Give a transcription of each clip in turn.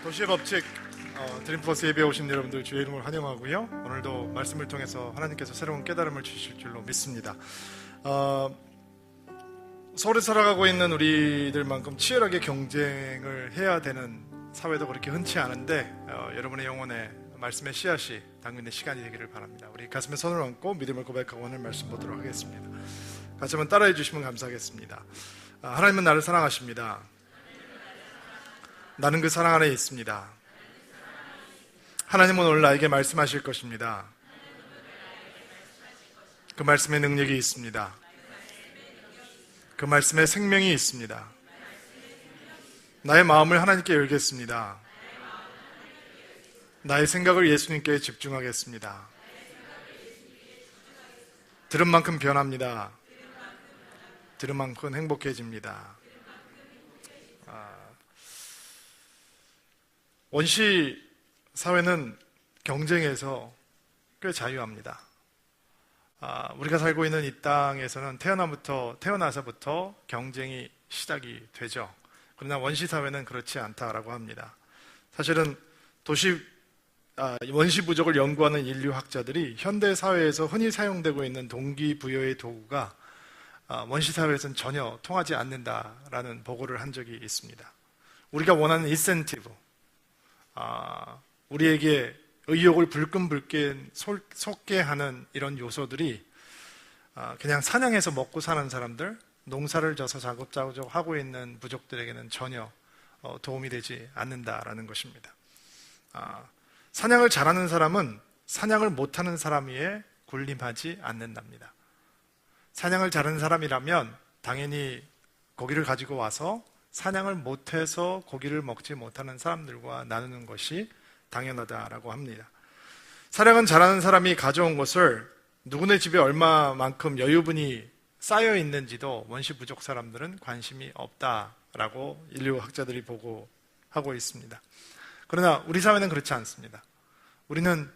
도시의 법칙 드림포스 예배에 오신 여러분들 주의 이름을 환영하고요. 오늘도 말씀을 통해서 하나님께서 새로운 깨달음을 주실 줄로 믿습니다. 서울에 살아가고 있는 우리들만큼 치열하게 경쟁을 해야 되는 사회도 그렇게 흔치 않은데 여러분의 영혼에 말씀의 씨앗이 담기는 시간이 되기를 바랍니다. 우리 가슴에 손을 얹고 믿음을 고백하고 오늘 말씀 보도록 하겠습니다. 같이 한번 따라해 주시면 감사하겠습니다. 하나님은 나를 사랑하십니다. 나는 그 사랑 안에 있습니다. 하나님은 오늘 나에게 말씀하실 것입니다. 그 말씀에 능력이 있습니다. 그 말씀에 생명이 있습니다. 나의 마음을 하나님께 열겠습니다. 나의 생각을 예수님께 집중하겠습니다. 들은 만큼 변합니다. 들은 만큼 행복해집니다. 원시 사회는 경쟁에서 꽤 자유합니다. 우리가 살고 있는 이 땅에서는 태어나서부터 경쟁이 시작이 되죠. 그러나 원시 사회는 그렇지 않다라고 합니다. 사실은 원시 부족을 연구하는 인류학자들이 현대 사회에서 흔히 사용되고 있는 동기부여의 도구가 원시 사회에서는 전혀 통하지 않는다라는 보고를 한 적이 있습니다. 우리가 원하는 인센티브, 우리에게 의욕을 불끈불끈 솟게 하는 이런 요소들이 그냥 사냥해서 먹고 사는 사람들, 농사를 져서 작업자적 하고 있는 부족들에게는 전혀 도움이 되지 않는다라는 것입니다. 사냥을 잘하는 사람은 사냥을 못하는 사람 위에 군림하지 않는답니다. 사냥을 잘하는 사람이라면 당연히 고기를 가지고 와서 사냥을 못해서 고기를 먹지 못하는 사람들과 나누는 것이 당연하다라고 합니다. 사냥은 잘하는 사람이 가져온 것을 누구네 집에 얼마만큼 여유분이 쌓여 있는지도 원시 부족 사람들은 관심이 없다라고 인류학자들이 보고하고 있습니다. 그러나 우리 사회는 그렇지 않습니다. 우리는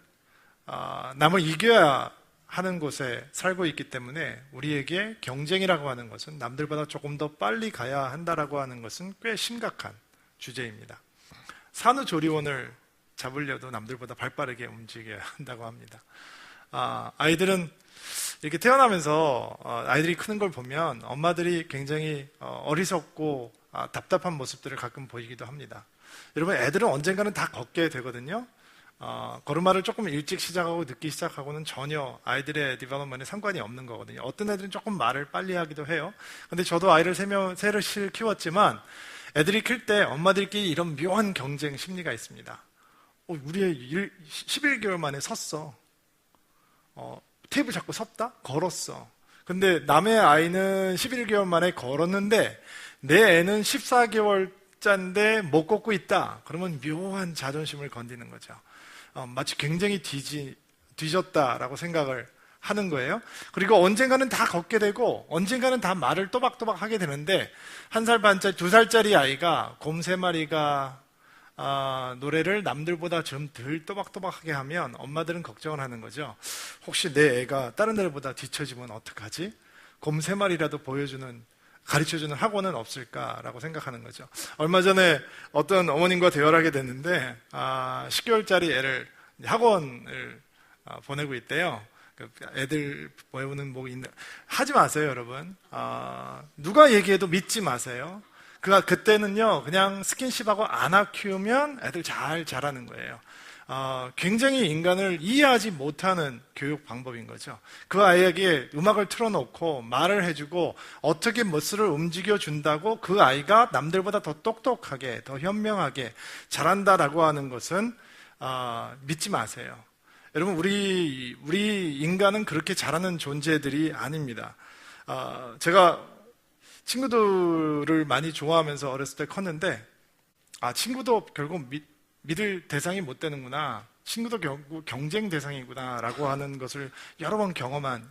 남을 이겨야 하는 곳에 살고 있기 때문에 우리에게 경쟁이라고 하는 것은 남들보다 조금 더 빨리 가야 한다라고 하는 것은 꽤 심각한 주제입니다. 산후조리원을 잡으려도 남들보다 발빠르게 움직여야 한다고 합니다. 아이들은 이렇게 태어나면서 아이들이 크는 걸 보면 엄마들이 굉장히 어리석고 답답한 모습들을 가끔 보이기도 합니다. 여러분, 애들은 언젠가는 다 걷게 되거든요. 걸음마를 조금 일찍 시작하고 늦게 시작하고는 전혀 아이들의 디벨롭먼트에 상관이 없는 거거든요. 어떤 애들은 조금 말을 빨리 하기도 해요. 근데 저도 아이를 셋을 키웠지만 애들이 클 때 엄마들끼리 이런 묘한 경쟁 심리가 있습니다. 우리 애 11개월 만에 섰어. 테이블 잡고 섰다? 걸었어. 근데 남의 아이는 11개월 만에 걸었는데 내 애는 14개월짜인데 못 걷고 있다. 그러면 묘한 자존심을 건드는 거죠. 마치 굉장히 뒤졌다라고 생각을 하는 거예요. 그리고 언젠가는 다 걷게 되고 언젠가는 다 말을 또박또박 하게 되는데 1살 반짜리, 2살짜리 아이가 곰 3마리가 노래를 남들보다 좀 덜 또박또박하게 하면 엄마들은 걱정을 하는 거죠. 혹시 내 애가 다른 애들보다 뒤처지면 어떡하지? 곰 3마리라도 가르쳐주는 학원은 없을까라고 생각하는 거죠. 얼마 전에 어떤 어머님과 대화를 하게 됐는데 10개월짜리 애를 학원을 보내고 있대요. 애들 배우는 뭐 하지 마세요, 여러분. 누가 얘기해도 믿지 마세요. 그때는요, 그냥 스킨십하고 안아 키우면 애들 잘 자라는 거예요. 굉장히 인간을 이해하지 못하는 교육 방법인 거죠. 그 아이에게 음악을 틀어놓고 말을 해주고 어떻게 멋을 움직여준다고 그 아이가 남들보다 더 똑똑하게, 더 현명하게 자란다라고 하는 것은 믿지 마세요. 여러분, 우리 인간은 그렇게 자라는 존재들이 아닙니다. 제가 친구들을 많이 좋아하면서 어렸을 때 컸는데 친구도 결국 믿을 대상이 못 되는구나, 친구도 결국 경쟁 대상이구나 라고 하는 것을 여러 번 경험한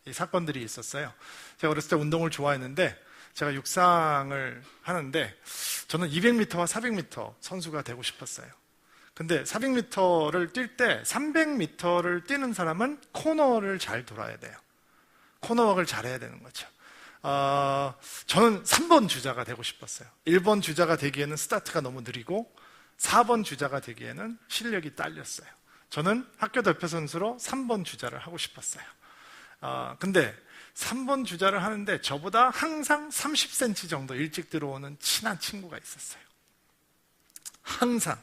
이 사건들이 있었어요. 제가 어렸을 때 운동을 좋아했는데 제가 육상을 하는데 저는 200m와 400m 선수가 되고 싶었어요. 근데 400m를 뛸 때 300m를 뛰는 사람은 코너를 잘 돌아야 돼요. 코너웍을 잘해야 되는 거죠. 저는 3번 주자가 되고 싶었어요. 1번 주자가 되기에는 스타트가 너무 느리고 4번 주자가 되기에는 실력이 딸렸어요. 저는 학교 대표 선수로 3번 주자를 하고 싶었어요. 근데 3번 주자를 하는데 저보다 항상 30cm 정도 일찍 들어오는 친한 친구가 있었어요. 항상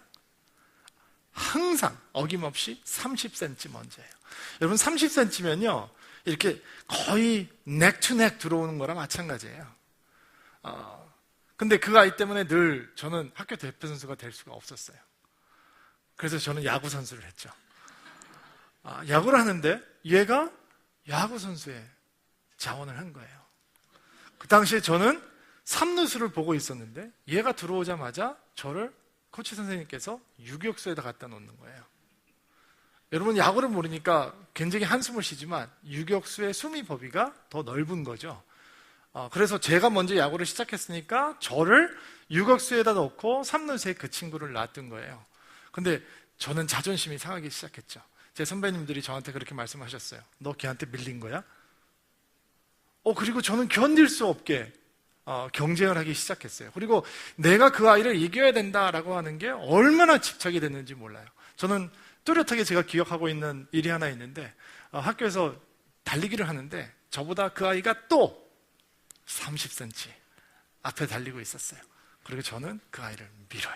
어김없이 30cm 먼저예요. 여러분 30cm면요 이렇게 거의 넥투넥 들어오는 거랑 마찬가지예요. 근데 그 아이 때문에 늘 저는 학교 대표 선수가 될 수가 없었어요. 그래서 저는 야구 선수를 했죠. 야구를 하는데 얘가 야구 선수의 자원을 한 거예요. 그 당시에 저는 3루수를 보고 있었는데 얘가 들어오자마자 저를 코치 선생님께서 유격수에다 갖다 놓는 거예요. 여러분 야구를 모르니까 굉장히 한숨을 쉬지만 유격수의 수미 범위가 더 넓은 거죠. 그래서 제가 먼저 야구를 시작했으니까 저를 유격수에다 넣고 3루수에 그 친구를 놔둔 거예요. 근데 저는 자존심이 상하기 시작했죠. 제 선배님들이 저한테 그렇게 말씀하셨어요. 너 걔한테 밀린 거야? 그리고 저는 견딜 수 없게 경쟁을 하기 시작했어요. 그리고 내가 그 아이를 이겨야 된다라고 하는 게 얼마나 집착이 됐는지 몰라요. 저는 뚜렷하게 제가 기억하고 있는 일이 하나 있는데 학교에서 달리기를 하는데 저보다 그 아이가 또 30cm 앞에 달리고 있었어요. 그리고 저는 그 아이를 밀어요.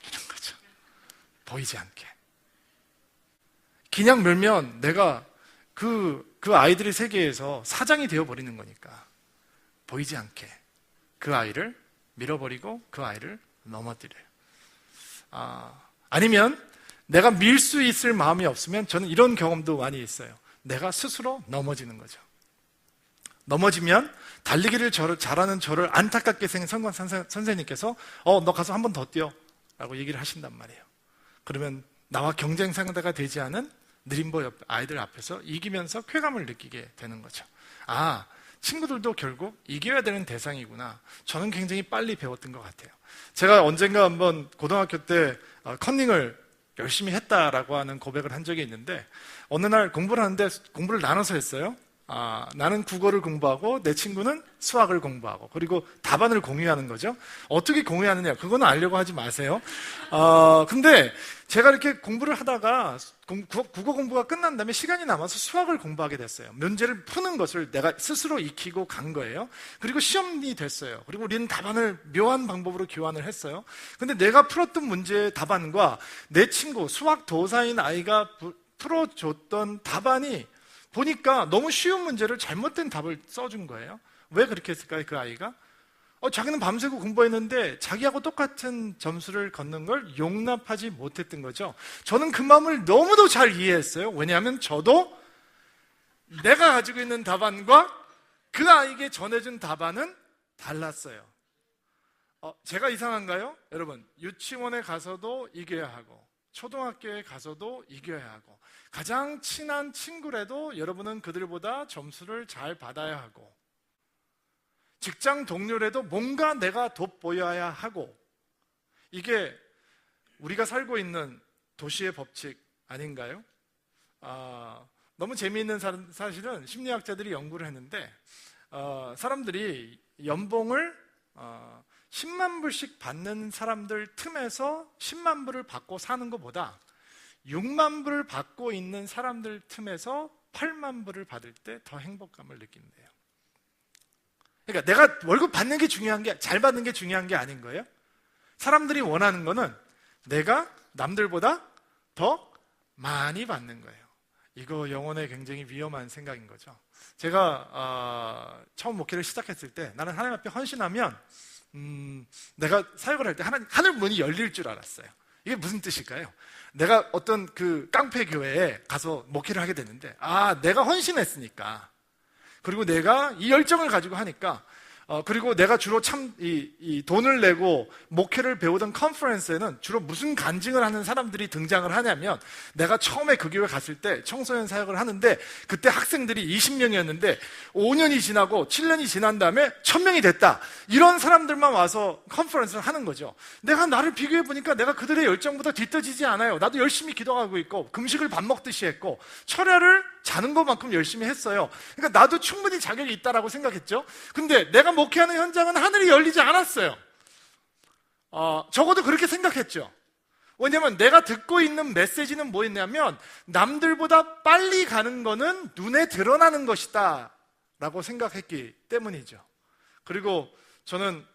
이런 거죠. 보이지 않게. 그냥 밀면 내가 그 아이들의 세계에서 사장이 되어버리는 거니까 보이지 않게 그 아이를 밀어버리고 그 아이를 넘어뜨려요. 아니면 내가 밀 수 있을 마음이 없으면 저는 이런 경험도 많이 있어요. 내가 스스로 넘어지는 거죠. 넘어지면 달리기를 잘하는 저를 안타깝게 생긴 선생님께서 너 가서 한 번 더 뛰어 라고 얘기를 하신단 말이에요. 그러면 나와 경쟁 상대가 되지 않은 느림보 아이들 앞에서 이기면서 쾌감을 느끼게 되는 거죠. 친구들도 결국 이겨야 되는 대상이구나. 저는 굉장히 빨리 배웠던 것 같아요. 제가 언젠가 한번 고등학교 때 컨닝을 열심히 했다라고 하는 고백을 한 적이 있는데 어느 날 공부를 하는데 공부를 나눠서 했어요. 나는 국어를 공부하고 내 친구는 수학을 공부하고 그리고 답안을 공유하는 거죠. 어떻게 공유하느냐 그거는 알려고 하지 마세요. 근데 제가 이렇게 공부를 하다가 국어 공부가 끝난 다음에 시간이 남아서 수학을 공부하게 됐어요. 문제를 푸는 것을 내가 스스로 익히고 간 거예요. 그리고 시험이 됐어요. 그리고 우리는 답안을 묘한 방법으로 교환을 했어요. 근데 내가 풀었던 문제의 답안과 내 친구 수학 도사인 아이가 풀어줬던 답안이 보니까 너무 쉬운 문제를 잘못된 답을 써준 거예요. 왜 그렇게 했을까요? 그 아이가 자기는 밤새고 공부했는데 자기하고 똑같은 점수를 걷는 걸 용납하지 못했던 거죠. 저는 그 마음을 너무도 잘 이해했어요. 왜냐하면 저도 내가 가지고 있는 답안과 그 아이에게 전해준 답안은 달랐어요. 제가 이상한가요? 여러분, 유치원에 가서도 이겨야 하고 초등학교에 가서도 이겨야 하고 가장 친한 친구라도 여러분은 그들보다 점수를 잘 받아야 하고 직장 동료라도 뭔가 내가 돋보여야 하고 이게 우리가 살고 있는 도시의 법칙 아닌가요? 너무 재미있는 사실은 심리학자들이 연구를 했는데 사람들이 연봉을 10만 불씩 받는 사람들 틈에서 10만 불을 받고 사는 것보다 6만 불을 받고 있는 사람들 틈에서 8만 불을 받을 때 더 행복감을 느낀대요. 그러니까 내가 월급 받는 게 중요한 게 잘 받는 게 중요한 게 아닌 거예요. 사람들이 원하는 거는 내가 남들보다 더 많이 받는 거예요. 이거 영혼에 굉장히 위험한 생각인 거죠. 제가 처음 목회를 시작했을 때 나는 하나님 앞에 헌신하면 내가 사역을 할 때 하늘 문이 열릴 줄 알았어요. 이게 무슨 뜻일까요? 내가 어떤 그 깡패 교회에 가서 목회를 하게 됐는데 내가 헌신했으니까 그리고 내가 이 열정을 가지고 하니까 그리고 내가 주로 참 이 돈을 내고 목회를 배우던 컨퍼런스에는 주로 무슨 간증을 하는 사람들이 등장을 하냐면 내가 처음에 그 교회 갔을 때 청소년 사역을 하는데 그때 학생들이 20명이었는데 5년이 지나고 7년이 지난 다음에 1000명이 됐다. 이런 사람들만 와서 컨퍼런스를 하는 거죠. 내가 나를 비교해 보니까 내가 그들의 열정보다 뒤처지지 않아요. 나도 열심히 기도하고 있고 금식을 밥 먹듯이 했고 철야를 자는 것만큼 열심히 했어요. 그러니까 나도 충분히 자격이 있다라고 생각했죠. 근데 내가 목회하는 현장은 하늘이 열리지 않았어요. 적어도 그렇게 생각했죠. 왜냐면 내가 듣고 있는 메시지는 뭐였냐면 남들보다 빨리 가는 거는 눈에 드러나는 것이다 라고 생각했기 때문이죠. 그리고 저는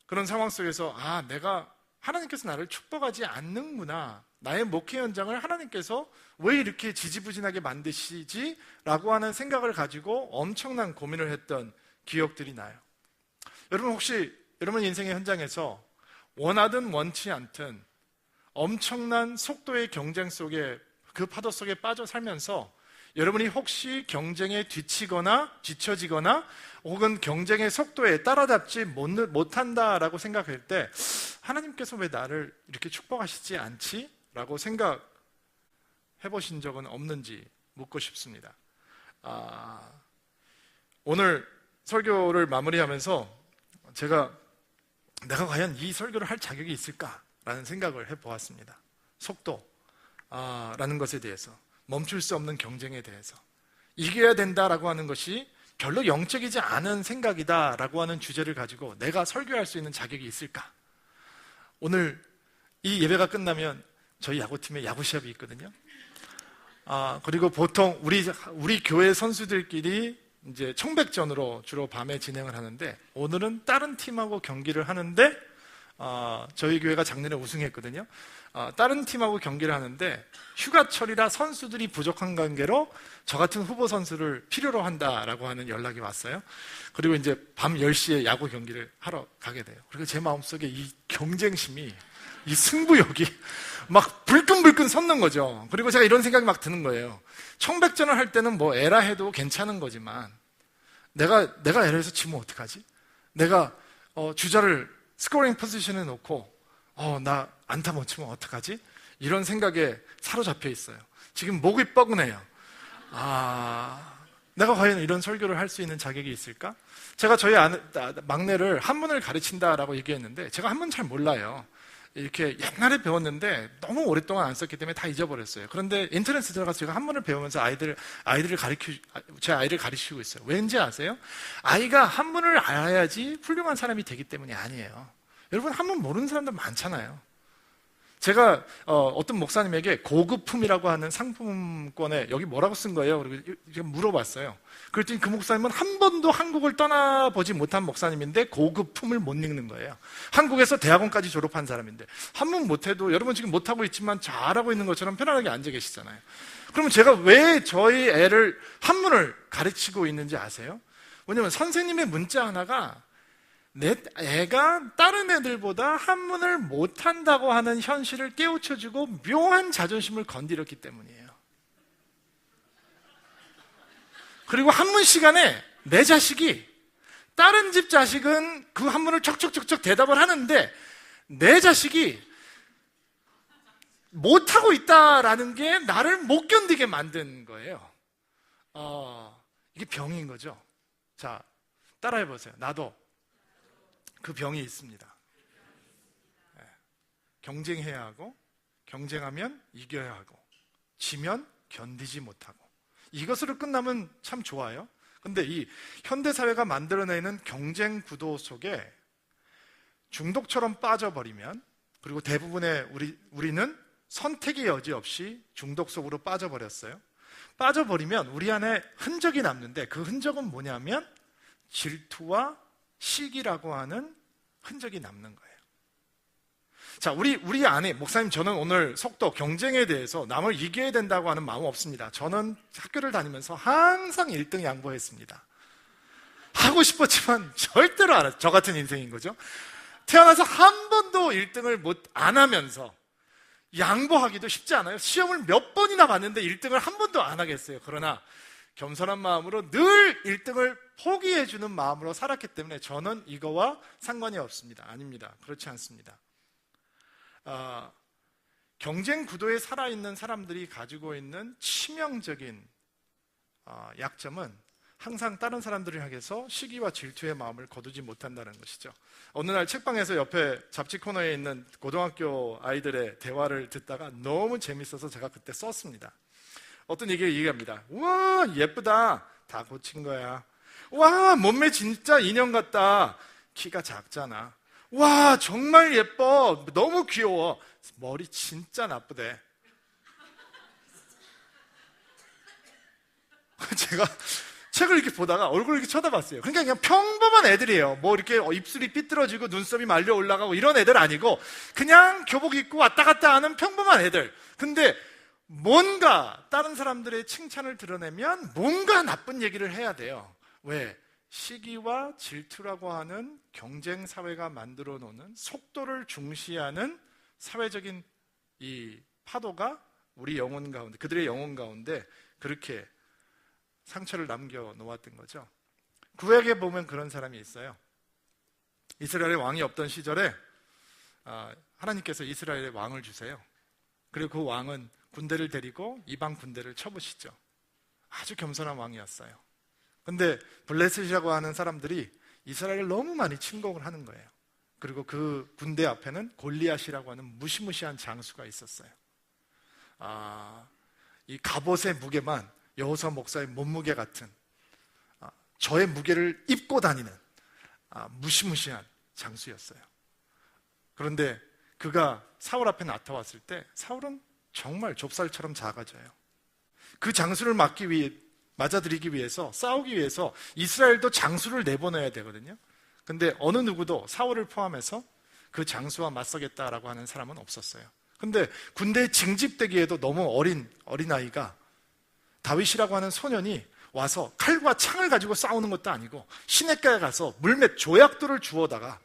그런 상황 속에서 내가 하나님께서 나를 축복하지 않는구나, 나의 목회 현장을 하나님께서 왜 이렇게 지지부진하게 만드시지? 라고 하는 생각을 가지고 엄청난 고민을 했던 기억들이 나요. 여러분, 혹시 여러분 인생의 현장에서 원하든 원치 않든 엄청난 속도의 경쟁 속에, 그 파도 속에 빠져 살면서 여러분이 혹시 경쟁에 뒤처지거나 혹은 경쟁의 속도에 따라잡지 못한다라고 생각할 때 하나님께서 왜 나를 이렇게 축복하시지 않지? 라고 생각해 보신 적은 없는지 묻고 싶습니다. 오늘 설교를 마무리하면서 내가 과연 이 설교를 할 자격이 있을까라는 생각을 해보았습니다. 속도라는 것에 대해서, 멈출 수 없는 경쟁에 대해서, 이겨야 된다라고 하는 것이 별로 영적이지 않은 생각이다라고 하는 주제를 가지고 내가 설교할 수 있는 자격이 있을까? 오늘 이 예배가 끝나면 저희 야구팀에 야구 시합이 있거든요. 그리고 보통 우리 교회 선수들끼리 이제 청백전으로 주로 밤에 진행을 하는데, 오늘은 다른 팀하고 경기를 하는데 저희 교회가 작년에 우승했거든요. 다른 팀하고 경기를 하는데 휴가철이라 선수들이 부족한 관계로 저 같은 후보 선수를 필요로 한다라고 하는 연락이 왔어요. 그리고 이제 밤 10시에 야구 경기를 하러 가게 돼요. 그리고 제 마음속에 이 경쟁심이, 이 승부욕이 막 불끈불끈 솟는 거죠. 그리고 제가 이런 생각이 막 드는 거예요. 청백전을 할 때는 뭐 에라 해도 괜찮은 거지만 내가 에라해서 지면 어떡하지? 내가 주자를 스코링 포지션에 놓고 나 안타 못 치면 어떡하지? 이런 생각에 사로잡혀 있어요. 지금 목이 뻐근해요. 내가 과연 이런 설교를 할 수 있는 자격이 있을까? 제가 저희 막내를 한문을 가르친다라고 얘기했는데 제가 한문 잘 몰라요. 이렇게 옛날에 배웠는데 너무 오랫동안 안 썼기 때문에 다 잊어버렸어요. 그런데 인터넷에 들어가서 제가 한문을 배우면서 제 아이를 가르치고 있어요. 왠지 아세요? 아이가 한문을 알아야지 훌륭한 사람이 되기 때문이 아니에요. 여러분, 한문 모르는 사람들 많잖아요. 제가 어떤 목사님에게 고급품이라고 하는 상품권에 여기 뭐라고 쓴 거예요? 그리고 제가 물어봤어요. 그랬더니 그 목사님은 한 번도 한국을 떠나보지 못한 목사님인데 고급품을 못 읽는 거예요. 한국에서 대학원까지 졸업한 사람인데 한문 못해도, 여러분 지금 못하고 있지만 잘하고 있는 것처럼 편안하게 앉아 계시잖아요. 그러면 제가 왜 저희 애를 한문을 가르치고 있는지 아세요? 왜냐면 선생님의 문자 하나가 내 애가 다른 애들보다 한문을 못한다고 하는 현실을 깨우쳐주고 묘한 자존심을 건드렸기 때문이에요. 그리고 한문 시간에 내 자식이, 다른 집 자식은 그 한문을 척척척척 대답을 하는데 내 자식이 못하고 있다라는 게 나를 못 견디게 만든 거예요. 이게 병인 거죠. 자, 따라해보세요. 나도 그 병이 있습니다. 경쟁해야 하고, 경쟁하면 이겨야 하고, 지면 견디지 못하고, 이것으로 끝나면 참 좋아요. 근데 이 현대사회가 만들어내는 경쟁 구도 속에 중독처럼 빠져버리면, 그리고 대부분의 우리는 선택의 여지 없이 중독 속으로 빠져버렸어요. 빠져버리면 우리 안에 흔적이 남는데 그 흔적은 뭐냐면 질투와 시기라고 하는 흔적이 남는 거예요. 자, 우리 안에, 목사님 저는 오늘 속도, 경쟁에 대해서 남을 이겨야 된다고 하는 마음 없습니다. 저는 학교를 다니면서 항상 1등 양보했습니다. 하고 싶었지만 절대로 안 했어요. 저 같은 인생인 거죠. 태어나서 한 번도 1등을 안 하면서 양보하기도 쉽지 않아요. 시험을 몇 번이나 봤는데 1등을 한 번도 안 하겠어요. 그러나 겸손한 마음으로 늘 1등을 포기해주는 마음으로 살았기 때문에 저는 이거와 상관이 없습니다. 아닙니다. 그렇지 않습니다. 경쟁 구도에 살아있는 사람들이 가지고 있는 치명적인 약점은 항상 다른 사람들을 향해서 시기와 질투의 마음을 거두지 못한다는 것이죠. 어느 날 책방에서 옆에 잡지 코너에 있는 고등학교 아이들의 대화를 듣다가 너무 재밌어서 제가 그때 썼습니다. 어떤 얘기합니다. 우와, 예쁘다. 다 고친 거야. 와, 몸매 진짜 인형 같다. 키가 작잖아. 와, 정말 예뻐. 너무 귀여워. 머리 진짜 나쁘대. 제가 책을 이렇게 보다가 얼굴을 이렇게 쳐다봤어요. 그러니까 그냥 평범한 애들이에요. 뭐 이렇게 입술이 삐뚤어지고 눈썹이 말려 올라가고 이런 애들 아니고 그냥 교복 입고 왔다 갔다 하는 평범한 애들. 근데 뭔가 다른 사람들의 칭찬을 드러내면 뭔가 나쁜 얘기를 해야 돼요. 왜? 시기와 질투라고 하는 경쟁 사회가 만들어 놓는 속도를 중시하는 사회적인 이 파도가 우리 영혼 가운데, 그들의 영혼 가운데 그렇게 상처를 남겨 놓았던 거죠. 구약에 보면 그런 사람이 있어요. 이스라엘에 왕이 없던 시절에 하나님께서 이스라엘에 왕을 주세요. 그리고 그 왕은 군대를 데리고 이방 군대를 쳐부시죠. 아주 겸손한 왕이었어요. 근데 블레셋이라고 하는 사람들이 이스라엘을 너무 많이 침공을 하는 거예요. 그리고 그 군대 앞에는 골리앗이라고 하는 무시무시한 장수가 있었어요. 이 갑옷의 무게만 여호수아 목사의 몸무게 같은 저의 무게를 입고 다니는 무시무시한 장수였어요. 그런데 그가 사울 앞에 나타왔을 때 사울은 정말 좁쌀처럼 작아져요. 그 장수를 맞아들이기 위해서, 싸우기 위해서 이스라엘도 장수를 내보내야 되거든요. 근데 어느 누구도 사울을 포함해서 그 장수와 맞서겠다라고 하는 사람은 없었어요. 근데 군대에 징집되기에도 너무 어린아이가 다윗이라고 하는 소년이 와서 칼과 창을 가지고 싸우는 것도 아니고 시냇가에 가서 물매 조약돌을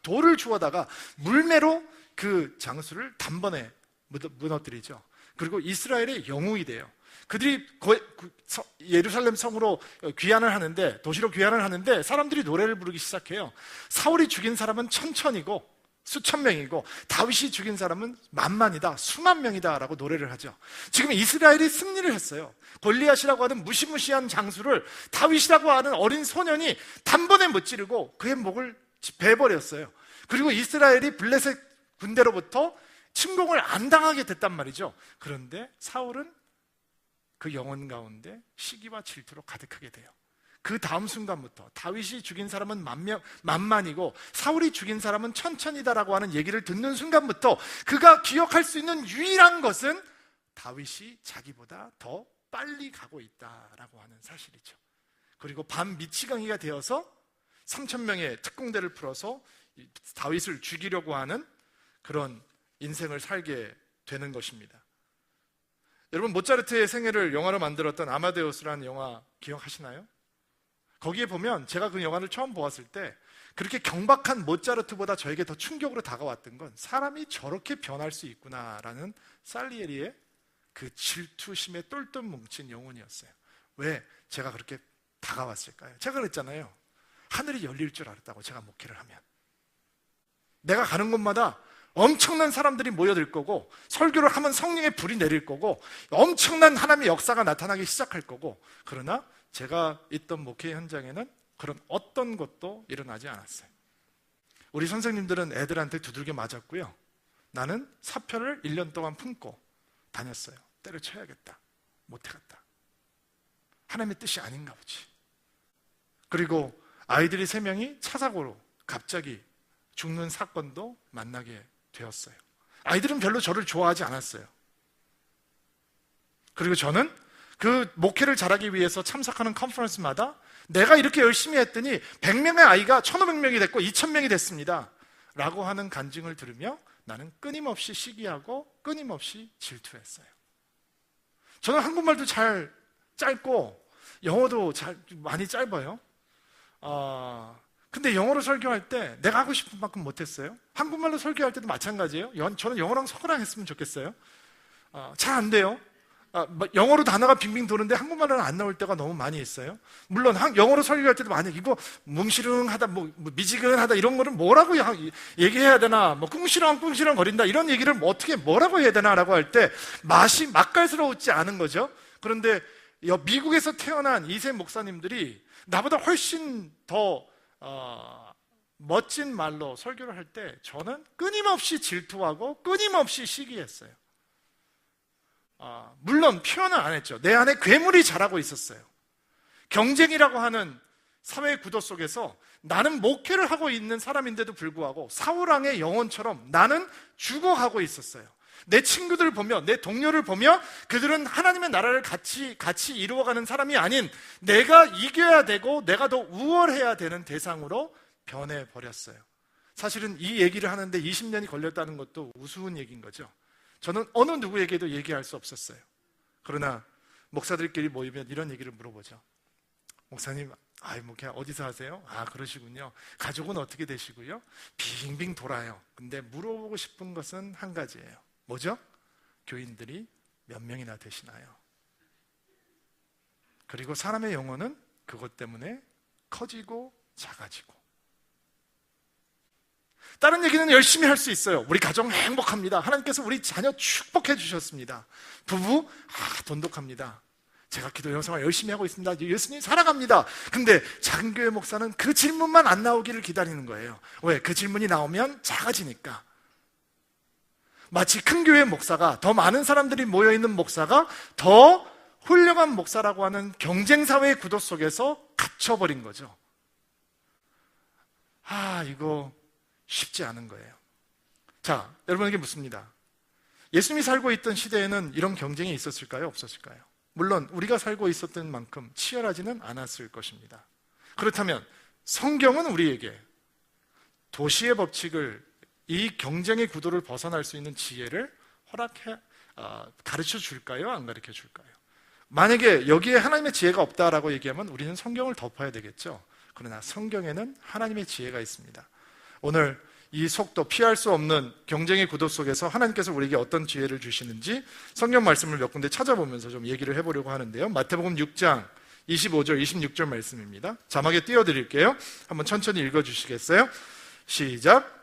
돌을 주워다가 물매로 그 장수를 단번에 무너뜨리죠. 그리고 이스라엘의 영웅이 돼요. 그들이 예루살렘 성으로 귀환을 하는데, 도시로 귀환을 하는데 사람들이 노래를 부르기 시작해요. 사울이 죽인 사람은 1000이고 수천 명이고 다윗이 죽인 사람은 만만이다, 수만 명이다 라고 노래를 하죠. 지금 이스라엘이 승리를 했어요. 골리앗이라고 하는 무시무시한 장수를 다윗이라고 하는 어린 소년이 단번에 무찌르고 그의 목을 베버렸어요. 그리고 이스라엘이 블레셋 군대로부터 침공을 안 당하게 됐단 말이죠. 그런데 사울은 그 영혼 가운데 시기와 질투로 가득하게 돼요. 그 다음 순간부터 다윗이 죽인 사람은 만만이고 사울이 죽인 사람은 1000이다라고 하는 얘기를 듣는 순간부터 그가 기억할 수 있는 유일한 것은 다윗이 자기보다 더 빨리 가고 있다라고 하는 사실이죠. 그리고 밤 미치광이가 되어서 3000명의 특공대를 풀어서 다윗을 죽이려고 하는 그런 인생을 살게 되는 것입니다. 여러분, 모차르트의 생애를 영화로 만들었던 아마데우스라는 영화 기억하시나요? 거기에 보면 제가 그 영화를 처음 보았을 때 그렇게 경박한 모차르트보다 저에게 더 충격으로 다가왔던 건 사람이 저렇게 변할 수 있구나라는 살리에리의 그 질투심에 똘똘 뭉친 영혼이었어요. 왜 제가 그렇게 다가왔을까요? 제가 그랬잖아요. 하늘이 열릴 줄 알았다고. 제가 목회를 하면 내가 가는 곳마다 엄청난 사람들이 모여들 거고, 설교를 하면 성령의 불이 내릴 거고, 엄청난 하나님의 역사가 나타나기 시작할 거고, 그러나 제가 있던 목회 현장에는 그런 어떤 것도 일어나지 않았어요. 우리 선생님들은 애들한테 두들겨 맞았고요. 나는 사표를 1년 동안 품고 다녔어요. 때려쳐야겠다. 못해갔다. 하나님의 뜻이 아닌가 보지. 그리고 아이들이 3명이 차사고로 갑자기 죽는 사건도 만나게 되었어요. 아이들은 별로 저를 좋아하지 않았어요. 그리고 저는 그 목회를 잘하기 위해서 참석하는 컨퍼런스마다 내가 이렇게 열심히 했더니 100명의 아이가 1500명이 됐고 2000명이 됐습니다 라고 하는 간증을 들으며 나는 끊임없이 시기하고 끊임없이 질투했어요. 저는 한국말도 잘 짧고 영어도 많이 짧아요. 근데 영어로 설교할 때 내가 하고 싶은 만큼 못했어요. 한국말로 설교할 때도 마찬가지예요. 저는 영어랑 석어랑 했으면 좋겠어요. 잘 안 돼요. 영어로 단어가 빙빙 도는데 한국말로는 안 나올 때가 너무 많이 있어요. 물론 영어로 설교할 때도 많이 이거 뭉시릉하다, 미지근하다 이런 거는 뭐라고 얘기해야 되나, 꿍시렁 거린다 이런 얘기를 뭐라고 해야 되나라고 할 때 맛깔스러웠지 않은 거죠. 그런데 미국에서 태어난 2세 목사님들이 나보다 훨씬 더 멋진 말로 설교를 할 때 저는 끊임없이 질투하고 끊임없이 시기했어요. 물론 표현은 안 했죠. 내 안에 괴물이 자라고 있었어요. 경쟁이라고 하는 사회 구도 속에서 나는 목회를 하고 있는 사람인데도 불구하고 사울왕의 영혼처럼 나는 죽어가고 있었어요. 내 친구들을 보며, 내 동료를 보며 그들은 하나님의 나라를 같이 이루어가는 사람이 아닌 내가 이겨야 되고 내가 더 우월해야 되는 대상으로 변해버렸어요. 사실은 이 얘기를 하는데 20년이 걸렸다는 것도 우스운 얘기인 거죠. 저는 어느 누구에게도 얘기할 수 없었어요. 그러나 목사들끼리 모이면 이런 얘기를 물어보죠. 목사님, 목회 어디서 하세요? 그러시군요. 가족은 어떻게 되시고요? 빙빙 돌아요. 근데 물어보고 싶은 것은 한 가지예요. 뭐죠? 교인들이 몇 명이나 되시나요? 그리고 사람의 영혼은 그것 때문에 커지고 작아지고. 다른 얘기는 열심히 할 수 있어요. 우리 가정 행복합니다. 하나님께서 우리 자녀 축복해 주셨습니다. 부부 돈독합니다. 제가 기도 영상을 열심히 하고 있습니다. 예수님 살아갑니다. 근데 작은 교회 목사는 그 질문만 안 나오기를 기다리는 거예요. 왜? 그 질문이 나오면 작아지니까. 마치 큰 교회 목사가, 더 많은 사람들이 모여있는 목사가 더 훌륭한 목사라고 하는 경쟁사회의 구도 속에서 갇혀버린 거죠. 이거 쉽지 않은 거예요. 자, 여러분에게 묻습니다. 예수님이 살고 있던 시대에는 이런 경쟁이 있었을까요? 없었을까요? 물론 우리가 살고 있었던 만큼 치열하지는 않았을 것입니다. 그렇다면 성경은 우리에게 도시의 법칙을, 이 경쟁의 구도를 벗어날 수 있는 지혜를 가르쳐 줄까요? 안 가르쳐 줄까요? 만약에 여기에 하나님의 지혜가 없다라고 얘기하면 우리는 성경을 덮어야 되겠죠. 그러나 성경에는 하나님의 지혜가 있습니다. 오늘 이 속도, 피할 수 없는 경쟁의 구도 속에서 하나님께서 우리에게 어떤 지혜를 주시는지 성경 말씀을 몇 군데 찾아보면서 좀 얘기를 해보려고 하는데요. 마태복음 6장 25절, 26절 말씀입니다. 자막에 띄워드릴게요. 한번 천천히 읽어주시겠어요? 시작.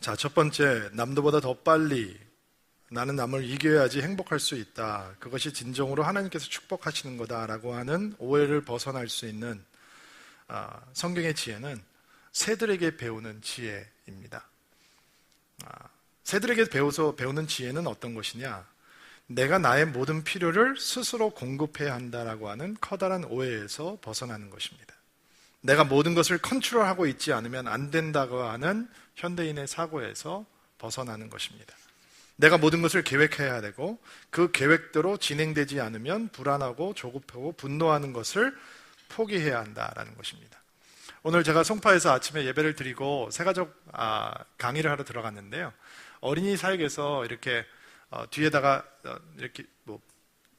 자, 첫 번째, 남들보다 더 빨리 나는 남을 이겨야지 행복할 수 있다. 그것이 진정으로 하나님께서 축복하시는 거다라고 하는 오해를 벗어날 수 있는 성경의 지혜는 새들에게 배우는 지혜입니다. 새들에게 배우는 지혜는 어떤 것이냐? 내가 나의 모든 필요를 스스로 공급해야 한다라고 하는 커다란 오해에서 벗어나는 것입니다. 내가 모든 것을 컨트롤하고 있지 않으면 안 된다고 하는 현대인의 사고에서 벗어나는 것입니다. 내가 모든 것을 계획해야 되고 그 계획대로 진행되지 않으면 불안하고 조급하고 분노하는 것을 포기해야 한다라는 것입니다. 오늘 제가 송파에서 아침에 예배를 드리고 새가족 강의를 하러 들어갔는데요. 어린이 사역에서 이렇게 뒤에다가 이렇게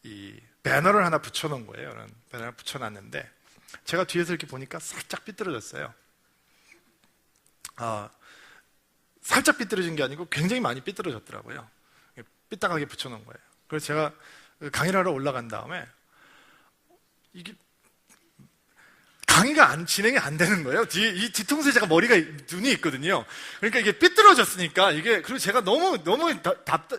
이 배너를 하나 붙여놓은 거예요. 그런 배너를 붙여놨는데 제가 뒤에서 이렇게 보니까 살짝 삐뚤어졌어요. 살짝 삐뚤어진 게 아니고 굉장히 많이 삐뚤어졌더라고요. 삐딱하게 붙여놓은 거예요. 그래서 제가 강의를 하러 올라간 다음에 이게 강의가 진행이 안 되는 거예요. 이 뒤통수에 제가 눈이 있거든요. 그러니까 이게 삐뚤어졌으니까 그리고 제가 너무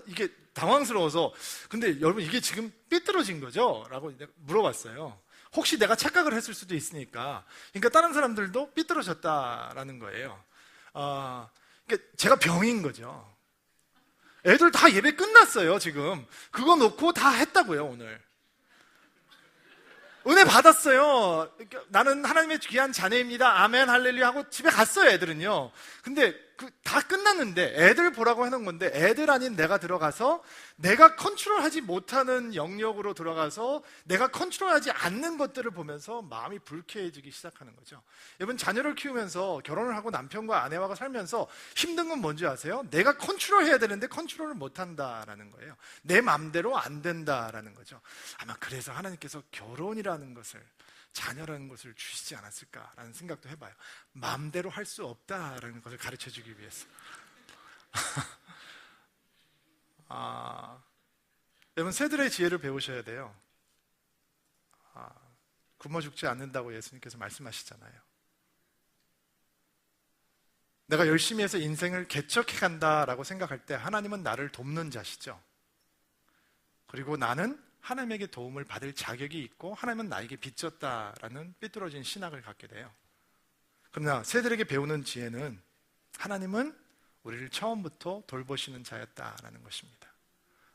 이게 당황스러워서 근데 여러분 이게 지금 삐뚤어진 거죠? 라고 물어봤어요. 혹시 내가 착각을 했을 수도 있으니까. 그러니까 다른 사람들도 삐뚤어졌다라는 거예요. 그러니까 제가 병인 거죠. 애들 다 예배 끝났어요, 지금. 그거 놓고 다 했다고요, 오늘. 은혜 받았어요. 그러니까 나는 하나님의 귀한 자녀입니다. 아멘, 할렐루야 하고 집에 갔어요, 애들은요. 근데 다 끝났는데 애들 보라고 해놓은 건데 애들 아닌 내가 들어가서 내가 컨트롤하지 못하는 영역으로 들어가서 내가 컨트롤하지 않는 것들을 보면서 마음이 불쾌해지기 시작하는 거죠. 여러분 자녀를 키우면서 결혼을 하고 남편과 아내와 살면서 힘든 건 뭔지 아세요? 내가 컨트롤해야 되는데 컨트롤을 못한다라는 거예요. 내 마음대로 안 된다라는 거죠. 아마 그래서 하나님께서 결혼이라는 것을 자녀라는 것을 주시지 않았을까라는 생각도 해봐요. 마음대로 할 수 없다라는 것을 가르쳐주기 위해서. 여러분 새들의 지혜를 배우셔야 돼요. 굶어 죽지 않는다고 예수님께서 말씀하시잖아요. 내가 열심히 해서 인생을 개척해 간다라고 생각할 때 하나님은 나를 돕는 자시죠. 그리고 나는 하나님에게 도움을 받을 자격이 있고 하나님은 나에게 빚졌다라는 삐뚤어진 신학을 갖게 돼요. 그러나 새들에게 배우는 지혜는 하나님은 우리를 처음부터 돌보시는 자였다라는 것입니다.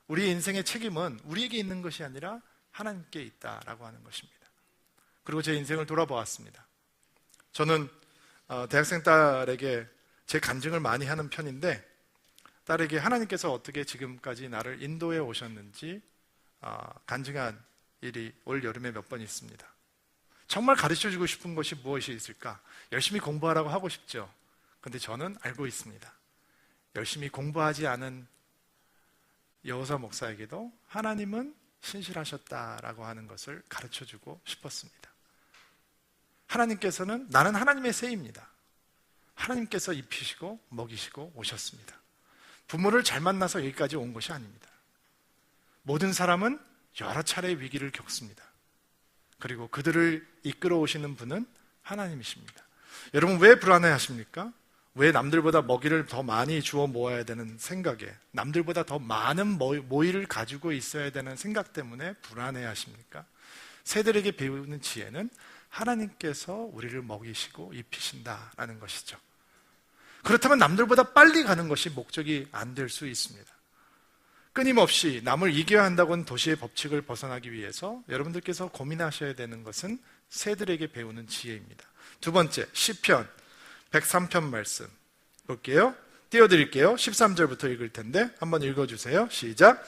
우리의 인생의 책임은 우리에게 있는 것이 아니라 하나님께 있다라고 하는 것입니다. 그리고 제 인생을 돌아보았습니다. 저는 대학생 딸에게 제 간증을 많이 하는 편인데, 딸에게 하나님께서 어떻게 지금까지 나를 인도해 오셨는지 간증한 일이 올 여름에 몇 번 있습니다. 정말 가르쳐주고 싶은 것이 무엇이 있을까? 열심히 공부하라고 하고 싶죠. 근데 저는 알고 있습니다. 열심히 공부하지 않은 여호사 목사에게도 하나님은 신실하셨다라고 하는 것을 가르쳐주고 싶었습니다. 하나님께서는, 나는 하나님의 새입니다. 하나님께서 입히시고 먹이시고 오셨습니다. 부모를 잘 만나서 여기까지 온 것이 아닙니다. 모든 사람은 여러 차례 위기를 겪습니다. 그리고 그들을 이끌어 오시는 분은 하나님이십니다. 여러분, 왜 불안해 하십니까? 왜 남들보다 먹이를 더 많이 주워 모아야 되는 생각에, 남들보다 더 많은 모이를 가지고 있어야 되는 생각 때문에 불안해 하십니까? 새들에게 배우는 지혜는 하나님께서 우리를 먹이시고 입히신다라는 것이죠. 그렇다면 남들보다 빨리 가는 것이 목적이 안 될 수 있습니다. 끊임없이 남을 이겨야 한다고는 도시의 법칙을 벗어나기 위해서 여러분들께서 고민하셔야 되는 것은 새들에게 배우는 지혜입니다. 두 번째, 시편 103편 말씀 볼게요. 띄워드릴게요. 13절부터 읽을 텐데 한번 읽어주세요. 시작.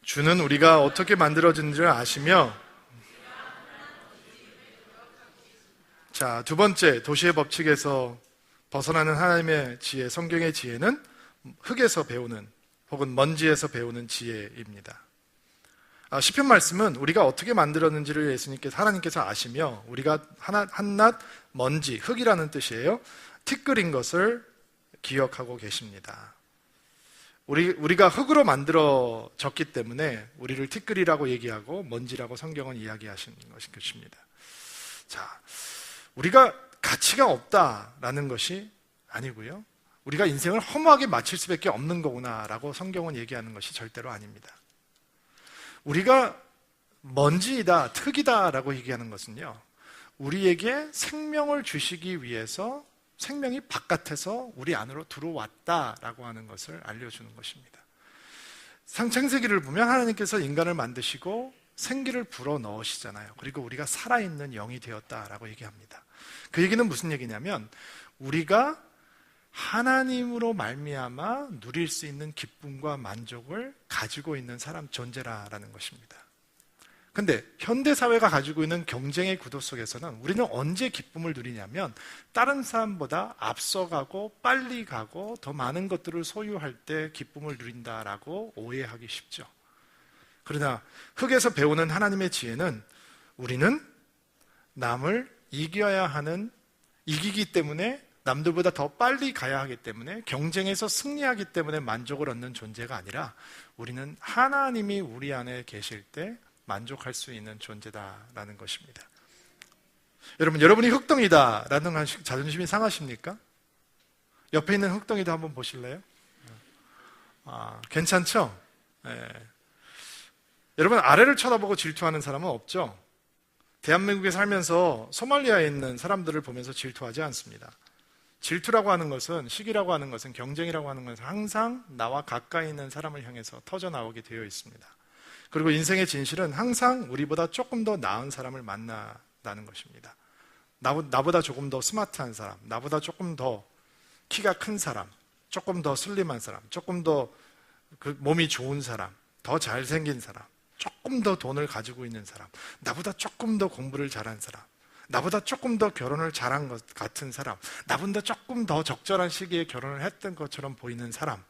주는 우리가 어떻게 만들어진지를 아시며, 자, 두 번째, 도시의 법칙에서 벗어나는 하나님의 지혜, 성경의 지혜는 흙에서 배우는 혹은 먼지에서 배우는 지혜입니다. 시편 말씀은 우리가 어떻게 만들었는지를 하나님께서 아시며, 우리가 한낱 먼지, 흙이라는 뜻이에요. 티끌인 것을 기억하고 계십니다. 우리가 흙으로 만들어졌기 때문에 우리를 티끌이라고 얘기하고 먼지라고 성경은 이야기하시는 것입니다. 자, 우리가 가치가 없다라는 것이 아니고요. 우리가 인생을 허무하게 마칠 수밖에 없는 거구나라고 성경은 얘기하는 것이 절대로 아닙니다. 우리가 먼지이다, 흙이다라고 얘기하는 것은요, 우리에게 생명을 주시기 위해서 생명이 바깥에서 우리 안으로 들어왔다라고 하는 것을 알려주는 것입니다. 창세기를 보면 하나님께서 인간을 만드시고 생기를 불어 넣으시잖아요. 그리고 우리가 살아있는 영이 되었다라고 얘기합니다. 그 얘기는 무슨 얘기냐면 우리가 하나님으로 말미암아 누릴 수 있는 기쁨과 만족을 가지고 있는 사람 존재라는 것입니다. 근데 현대사회가 가지고 있는 경쟁의 구도 속에서는 우리는 언제 기쁨을 누리냐면 다른 사람보다 앞서가고 빨리 가고 더 많은 것들을 소유할 때 기쁨을 누린다라고 오해하기 쉽죠. 그러나 흙에서 배우는 하나님의 지혜는 우리는 남을 이기기 때문에, 남들보다 더 빨리 가야 하기 때문에, 경쟁에서 승리하기 때문에 만족을 얻는 존재가 아니라 우리는 하나님이 우리 안에 계실 때 만족할 수 있는 존재다라는 것입니다. 여러분이 흙덩이다라는 자존심이 상하십니까? 옆에 있는 흙덩이도 한번 보실래요? 괜찮죠? 네. 여러분, 아래를 쳐다보고 질투하는 사람은 없죠? 대한민국에 살면서 소말리아에 있는 사람들을 보면서 질투하지 않습니다. 질투라고 하는 것은, 시기라고 하는 것은, 경쟁이라고 하는 것은 항상 나와 가까이 있는 사람을 향해서 터져나오게 되어 있습니다. 그리고 인생의 진실은 항상 우리보다 조금 더 나은 사람을 만나는 것입니다. 나보다 조금 더 스마트한 사람, 나보다 조금 더 키가 큰 사람, 조금 더 슬림한 사람, 조금 더 몸이 좋은 사람, 더 잘생긴 사람, 조금 더 돈을 가지고 있는 사람, 나보다 조금 더 공부를 잘한 사람, 나보다 조금 더 결혼을 잘한 것 같은 사람, 나보다 조금 더 적절한 시기에 결혼을 했던 것처럼 보이는 사람,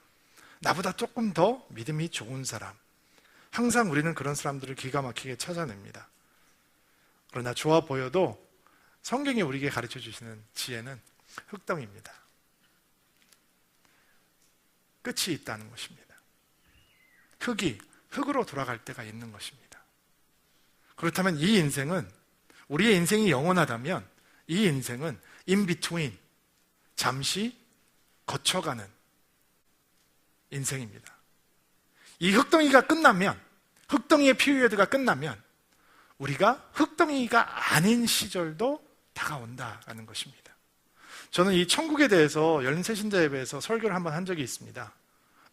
나보다 조금 더 믿음이 좋은 사람, 항상 우리는 그런 사람들을 기가 막히게 찾아냅니다. 그러나 좋아 보여도 성경이 우리에게 가르쳐 주시는 지혜는 흙덩이입니다. 끝이 있다는 것입니다. 흙이 흙으로 돌아갈 때가 있는 것입니다. 그렇다면 이 인생은, 우리의 인생이 영원하다면 이 인생은 in between, 잠시 거쳐가는 인생입니다. 이 흙덩이가 끝나면, 흙덩이의 피리어드가 끝나면 우리가 흙덩이가 아닌 시절도 다가온다라는 것입니다. 저는 이 천국에 대해서 열린 새신자 예배에서 설교를 한번 한 적이 있습니다.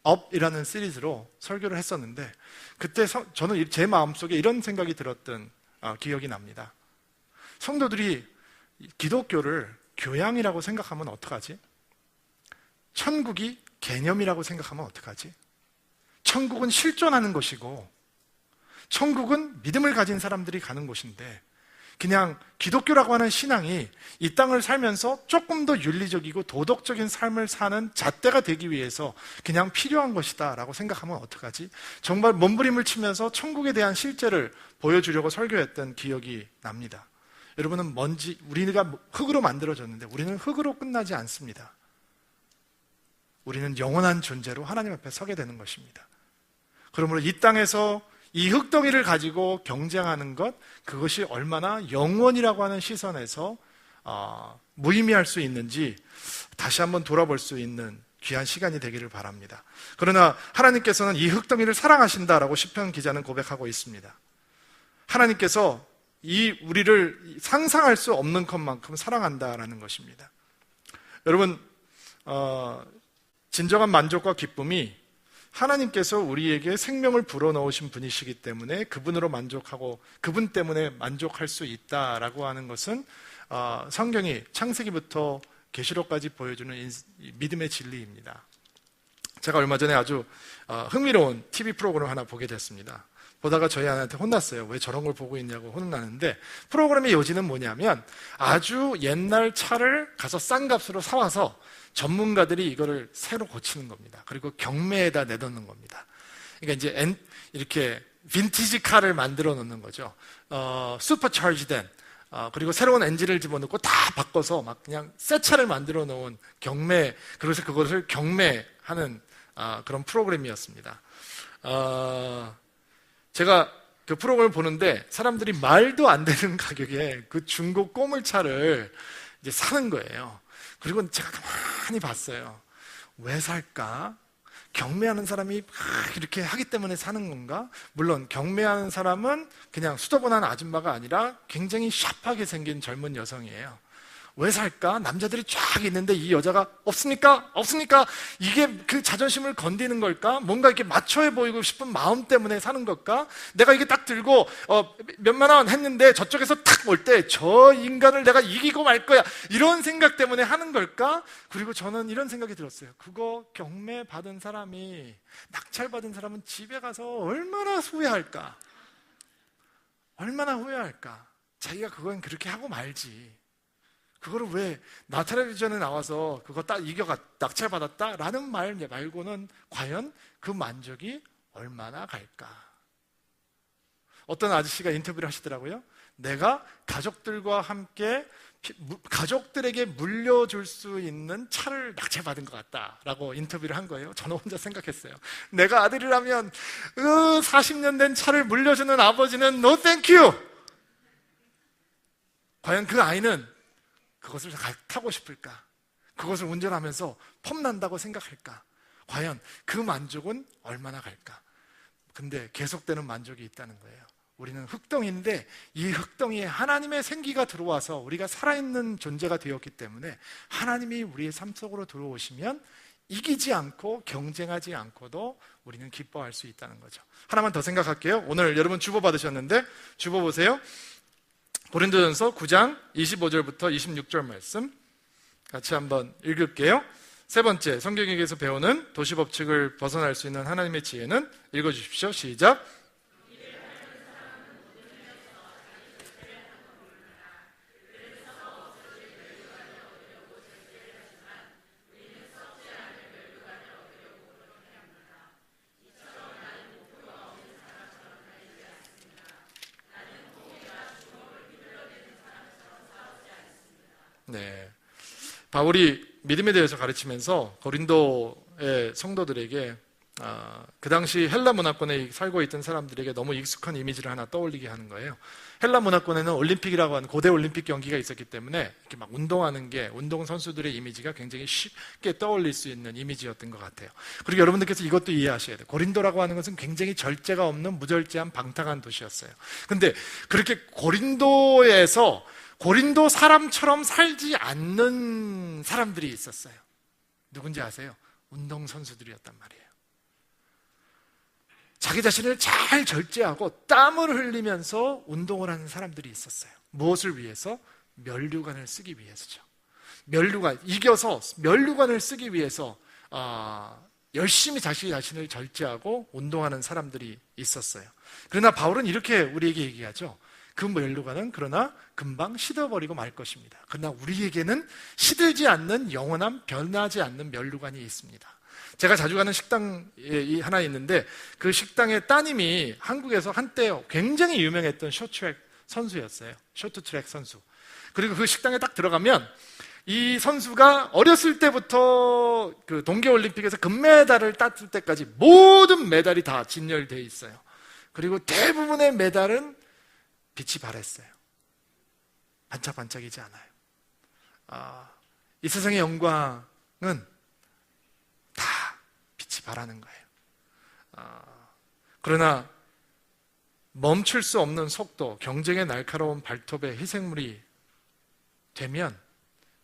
업이라는 시리즈로 설교를 했었는데, 그때 저는 제 마음속에 이런 생각이 들었던 기억이 납니다. 성도들이 기독교를 교양이라고 생각하면 어떡하지? 천국이 개념이라고 생각하면 어떡하지? 천국은 실존하는 것이고 천국은 믿음을 가진 사람들이 가는 곳인데, 그냥 기독교라고 하는 신앙이 이 땅을 살면서 조금 더 윤리적이고 도덕적인 삶을 사는 잣대가 되기 위해서 그냥 필요한 것이다 라고 생각하면 어떡하지? 정말 몸부림을 치면서 천국에 대한 실제를 보여주려고 설교했던 기억이 납니다. 여러분은 우리가 흙으로 만들어졌는데 우리는 흙으로 끝나지 않습니다. 우리는 영원한 존재로 하나님 앞에 서게 되는 것입니다. 그러므로 이 땅에서 이 흙덩이를 가지고 경쟁하는 것, 그것이 얼마나 영원이라고 하는 시선에서 무의미할 수 있는지 다시 한번 돌아볼 수 있는 귀한 시간이 되기를 바랍니다. 그러나 하나님께서는 이 흙덩이를 사랑하신다라고 시편 기자는 고백하고 있습니다. 하나님께서 우리를 상상할 수 없는 것만큼 사랑한다라는 것입니다. 여러분, 진정한 만족과 기쁨이 하나님께서 우리에게 생명을 불어넣으신 분이시기 때문에 그분으로 만족하고 그분 때문에 만족할 수 있다라고 하는 것은 성경이 창세기부터 계시록까지 보여주는 믿음의 진리입니다. 제가 얼마 전에 아주 흥미로운 TV 프로그램 하나 보게 됐습니다. 보다가 저희 아내한테 혼났어요. 왜 저런 걸 보고 있냐고 혼나는데, 프로그램의 요지는 뭐냐면 아주 옛날 차를 가서 싼 값으로 사와서 전문가들이 이거를 새로 고치는 겁니다. 그리고 경매에다 내놓는 겁니다. 그러니까 이제 이렇게 빈티지 카를 만들어 놓는 거죠. 슈퍼차지된, 그리고 새로운 엔진을 집어넣고 다 바꿔서 막 그냥 새 차를 만들어 놓은 경매, 그래서 그것을 경매하는 그런 프로그램이었습니다. 제가 그 프로그램을 보는데 사람들이 말도 안 되는 가격에 그 중고 꼬물차를 이제 사는 거예요. 그리고 제가 가만히 봤어요. 왜 살까? 경매하는 사람이 이렇게 하기 때문에 사는 건가? 물론 경매하는 사람은 그냥 수더분한 아줌마가 아니라 굉장히 샤프하게 생긴 젊은 여성이에요. 왜 살까? 남자들이 쫙 있는데 이 여자가 없습니까? 없습니까? 이게 그 자존심을 건드리는 걸까? 뭔가 이렇게 마초해 보이고 싶은 마음 때문에 사는 걸까? 내가 이게 딱 들고 몇만 원 했는데 저쪽에서 탁 올 때 저 인간을 내가 이기고 말 거야, 이런 생각 때문에 하는 걸까? 그리고 저는 이런 생각이 들었어요. 그거 경매 받은 사람이, 낙찰 받은 사람은 집에 가서 얼마나 후회할까? 얼마나 후회할까? 자기가 그건 그렇게 하고 말지, 그거를 왜 나 텔레비전에 나와서 그거 딱 낙찰 받았다 라는 말 말고는 과연 그 만족이 얼마나 갈까? 어떤 아저씨가 인터뷰를 하시더라고요. 내가 가족들과 함께 가족들에게 물려줄 수 있는 차를 낙찰받은 것 같다라고 인터뷰를 한 거예요. 저는 혼자 생각했어요. 내가 아들이라면 40년 된 차를 물려주는 아버지는 no thank you. 과연 그 아이는 그것을 타고 싶을까? 그것을 운전하면서 폼난다고 생각할까? 과연 그 만족은 얼마나 갈까? 근데 계속되는 만족이 있다는 거예요. 우리는 흙덩이인데 이 흙덩이에 하나님의 생기가 들어와서 우리가 살아있는 존재가 되었기 때문에 하나님이 우리의 삶 속으로 들어오시면 이기지 않고 경쟁하지 않고도 우리는 기뻐할 수 있다는 거죠. 하나만 더 생각할게요. 오늘 여러분 주보 받으셨는데 주보 보세요. 고린도전서 9장 25절부터 26절 말씀 같이 한번 읽을게요. 세 번째, 성경에게서 배우는 도시법칙을 벗어날 수 있는 하나님의 지혜는, 읽어주십시오. 시작. 네, 바울이 믿음에 대해서 가르치면서 고린도 고린도의 성도들에게 그 당시 헬라 문화권에 살고 있던 사람들에게 너무 익숙한 이미지를 하나 떠올리게 하는 거예요. 헬라 문화권에는 올림픽이라고 하는 고대 올림픽 경기가 있었기 때문에 이렇게 막 운동하는 게 운동 선수들의 이미지가 굉장히 쉽게 떠올릴 수 있는 이미지였던 것 같아요. 그리고 여러분들께서 이것도 이해하셔야 돼요. 고린도라고 하는 것은 굉장히 절제가 없는 무절제한 방탕한 도시였어요. 근데 그렇게 고린도에서 고린도 사람처럼 살지 않는 사람들이 있었어요. 누군지 아세요? 운동 선수들이었단 말이에요. 자기 자신을 잘 절제하고 땀을 흘리면서 운동을 하는 사람들이 있었어요. 무엇을 위해서? 면류관을 쓰기 위해서죠. 면류관, 이겨서 면류관을 쓰기 위해서 열심히 자기 자신을 절제하고 운동하는 사람들이 있었어요. 그러나 바울은 이렇게 우리에게 얘기하죠. 그 면류관은 그러나 금방 시들어버리고 말 것입니다. 그러나 우리에게는 시들지 않는 영원한 변하지 않는 면류관이 있습니다. 제가 자주 가는 식당이 하나 있는데 그 식당의 따님이 한국에서 한때 굉장히 유명했던 쇼트트랙 선수였어요. 쇼트트랙 선수. 그리고 그 식당에 딱 들어가면 이 선수가 어렸을 때부터 그 동계올림픽에서 금메달을 땄을 때까지 모든 메달이 다 진열되어 있어요. 그리고 대부분의 메달은 빛이 발했어요. 반짝반짝이지 않아요. 이 세상의 영광은 다 빛이 발하는 거예요. 그러나 멈출 수 없는 속도, 경쟁의 날카로운 발톱에 희생물이 되면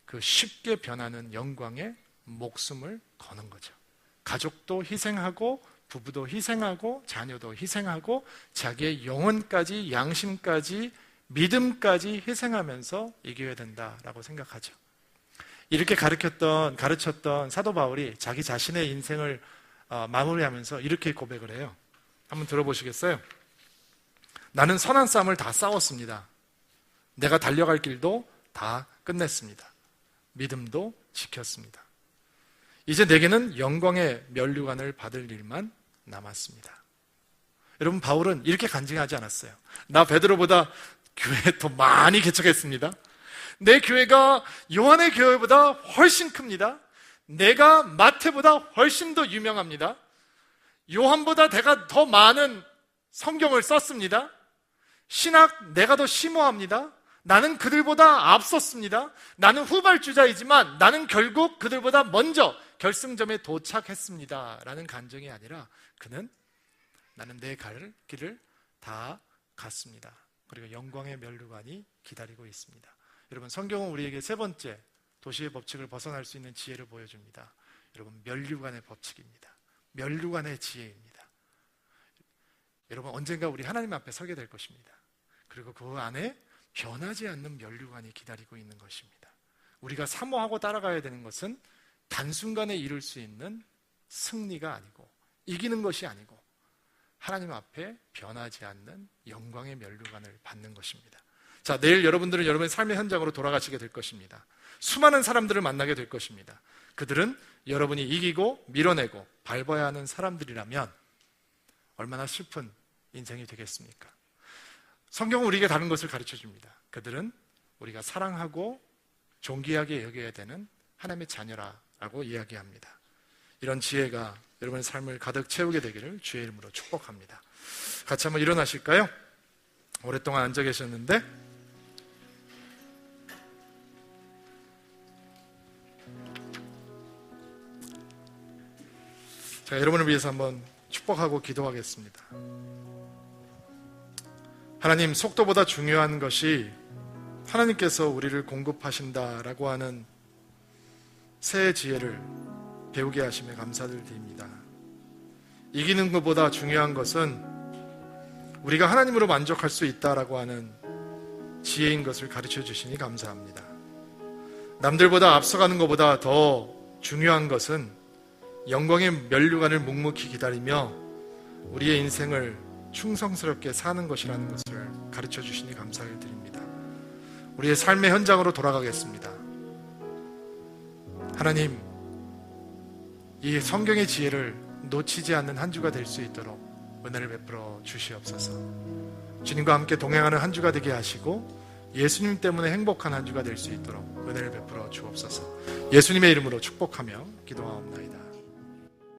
그 쉽게 변하는 영광에 목숨을 거는 거죠. 가족도 희생하고 부부도 희생하고 자녀도 희생하고 자기의 영혼까지 양심까지 믿음까지 희생하면서 이겨야 된다라고 생각하죠. 이렇게 가르쳤던 사도 바울이 자기 자신의 인생을 마무리하면서 이렇게 고백을 해요. 한번 들어보시겠어요? 나는 선한 싸움을 다 싸웠습니다. 내가 달려갈 길도 다 끝냈습니다. 믿음도 지켰습니다. 이제 내게는 영광의 면류관을 받을 일만 남았습니다. 여러분, 바울은 이렇게 간증하지 않았어요. 나 베드로보다 교회 더 많이 개척했습니다. 내 교회가 요한의 교회보다 훨씬 큽니다. 내가 마태보다 훨씬 더 유명합니다. 요한보다 내가 더 많은 성경을 썼습니다. 신학 내가 더 심오합니다. 나는 그들보다 앞섰습니다. 나는 후발주자이지만 나는 결국 그들보다 먼저 결승점에 도착했습니다. 라는 간증이 아니라 그는 나는 내 갈 길을 다 갔습니다. 그리고 영광의 면류관이 기다리고 있습니다. 여러분, 성경은 우리에게 세 번째 도시의 법칙을 벗어날 수 있는 지혜를 보여줍니다. 여러분, 면류관의 법칙입니다. 면류관의 지혜입니다. 여러분, 언젠가 우리 하나님 앞에 서게 될 것입니다. 그리고 그 안에 변하지 않는 면류관이 기다리고 있는 것입니다. 우리가 사모하고 따라가야 되는 것은 단순간에 이룰 수 있는 승리가 아니고 이기는 것이 아니고 하나님 앞에 변하지 않는 영광의 면류관을 받는 것입니다. 자, 내일 여러분들은 여러분의 삶의 현장으로 돌아가시게 될 것입니다. 수많은 사람들을 만나게 될 것입니다. 그들은 여러분이 이기고 밀어내고 밟아야 하는 사람들이라면 얼마나 슬픈 인생이 되겠습니까? 성경은 우리에게 다른 것을 가르쳐 줍니다. 그들은 우리가 사랑하고 존귀하게 여겨야 되는 하나님의 자녀라고 이야기합니다. 이런 지혜가 여러분의 삶을 가득 채우게 되기를 주의 이름으로 축복합니다. 같이 한번 일어나실까요? 오랫동안 앉아 계셨는데 자, 여러분을 위해서 한번 축복하고 기도하겠습니다. 하나님, 속도보다 중요한 것이 하나님께서 우리를 공급하신다라고 하는 새 지혜를 배우게 하심에 감사를 드립니다. 이기는 것보다 중요한 것은 우리가 하나님으로 만족할 수 있다라고 하는 지혜인 것을 가르쳐 주시니 감사합니다. 남들보다 앞서가는 것보다 더 중요한 것은 영광의 면류관을 묵묵히 기다리며 우리의 인생을 충성스럽게 사는 것이라는 것을 가르쳐 주시니 감사를 드립니다. 우리의 삶의 현장으로 돌아가겠습니다. 하나님, 이 성경의 지혜를 놓치지 않는 한 주가 될 수 있도록 은혜를 베풀어 주시옵소서. 주님과 함께 동행하는 한 주가 되게 하시고 예수님 때문에 행복한 한 주가 될 수 있도록 은혜를 베풀어 주옵소서. 예수님의 이름으로 축복하며 기도하옵나이다.